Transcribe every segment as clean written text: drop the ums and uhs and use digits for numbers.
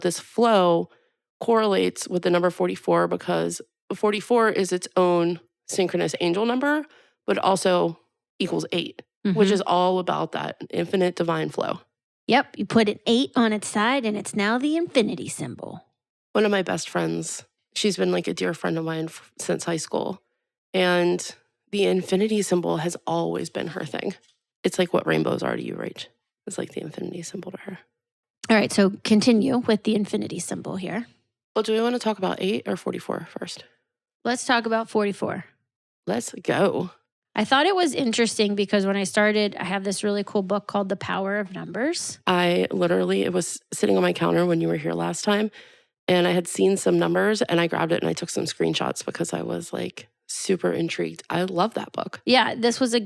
This flow correlates with the number 44 because 44 is its own synchronous angel number, but also equals 8, which is all about that infinite divine flow. Yep, you put an 8 on its side and it's now the infinity symbol. One of my best friends, she's been like a dear friend of mine since high school. And the infinity symbol has always been her thing. It's like what rainbows are to you, Rach. It's like the infinity symbol to her. All right, so continue with the infinity symbol here. Well, do we want to talk about 8 or 44 first? Let's talk about 44. Let's go. I thought it was interesting because when I started, I have this really cool book called The Power of Numbers. It was sitting on my counter when you were here last time, and I had seen some numbers and I grabbed it and I took some screenshots because I was like super intrigued. I love that book. Yeah, this was a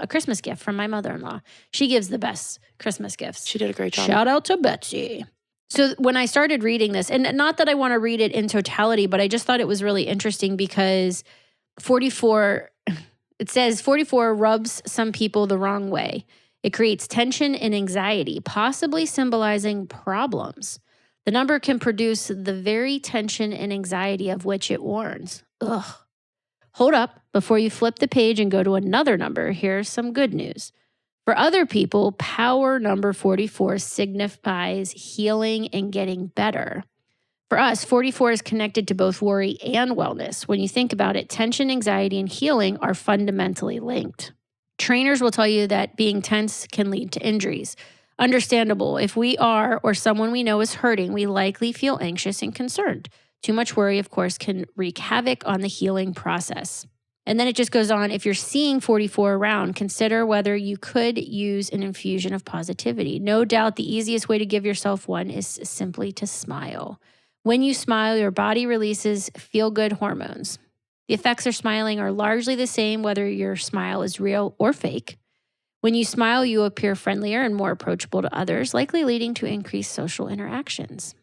Christmas gift from my mother-in-law. She gives the best Christmas gifts. She did a great job. Shout out to Betsy. So when I started reading this, and not that I want to read it in totality, but I just thought it was really interesting because 44, it says 44 rubs some people the wrong way. It creates tension and anxiety, possibly symbolizing problems. The number can produce the very tension and anxiety of which it warns. Ugh. Hold up, before you flip the page and go to another number, here's some good news. For other people, power number 44 signifies healing and getting better. For us, 44 is connected to both worry and wellness. When you think about it, tension, anxiety, and healing are fundamentally linked. Trainers will tell you that being tense can lead to injuries. Understandable. If we are or someone we know is hurting, we likely feel anxious and concerned. Too much worry, of course, can wreak havoc on the healing process. And then it just goes on. If you're seeing 44 around, consider whether you could use an infusion of positivity. No doubt the easiest way to give yourself one is simply to smile. When you smile, your body releases feel-good hormones. The effects of smiling are largely the same whether your smile is real or fake. When you smile, you appear friendlier and more approachable to others, likely leading to increased social interactions.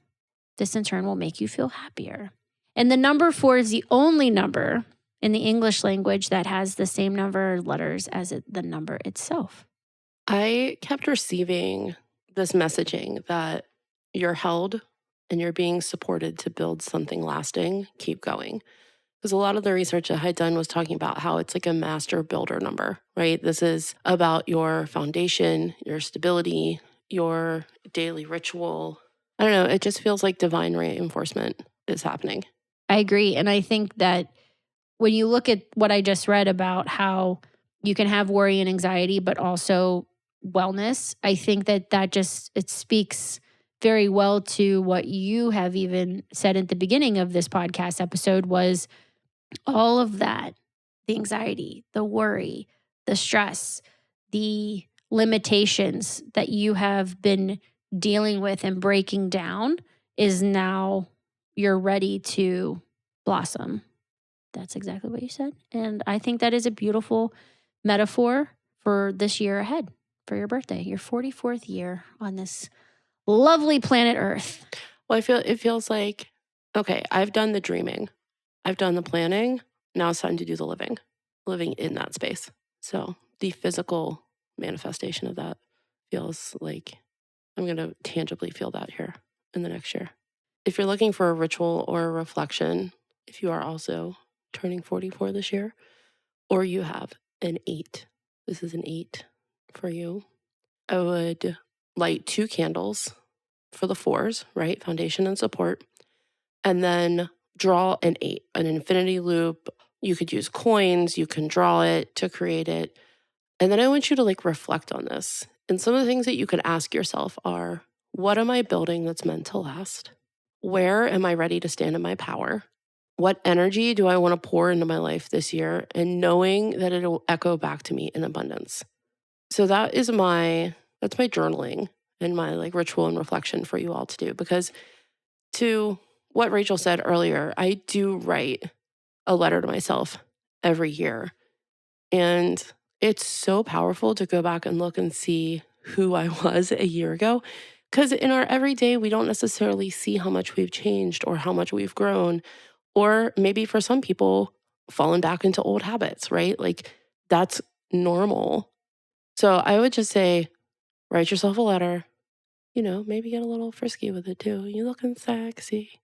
This in turn will make you feel happier. And the number 4 is the only number in the English language that has the same number of letters as the number itself. I kept receiving this messaging that you're held and you're being supported to build something lasting. Keep going. Because a lot of the research that I had done was talking about how it's like a master builder number, right? This is about your foundation, your stability, your daily ritual. I don't know. It just feels like divine reinforcement is happening. I agree. And I think that when you look at what I just read about how you can have worry and anxiety, but also wellness, I think that it speaks very well to what you have even said at the beginning of this podcast episode was all of that, the anxiety, the worry, the stress, the limitations that you have been dealing with and breaking down is now you're ready to blossom. That's exactly what you said. And I think that is a beautiful metaphor for this year ahead, for your birthday, your 44th year on this lovely planet Earth. Well, it feels like, okay, I've done the dreaming. I've done the planning. Now it's time to do the living in that space. So the physical manifestation of that feels like I'm going to tangibly feel that here in the next year. If you're looking for a ritual or a reflection, if you are also turning 44 this year, or you have an 8, this is an 8 for you, I would light 2 candles for the 4s, right? Foundation and support. And then draw an 8, an infinity loop. You could use coins, you can draw it to create it. And then I want you to reflect on this. And some of the things that you could ask yourself are, what am I building that's meant to last? Where am I ready to stand in my power? What energy do I want to pour into my life this year? And knowing that it'll echo back to me in abundance. So that's my journaling and my ritual and reflection for you all to do. Because to what Rachel said earlier, I do write a letter to myself every year. And it's so powerful to go back and look and see who I was a year ago. Because in our everyday, we don't necessarily see how much we've changed or how much we've grown. Or maybe for some people, fallen back into old habits, right? That's normal. So I would just say, write yourself a letter maybe get a little frisky with it too. You looking sexy.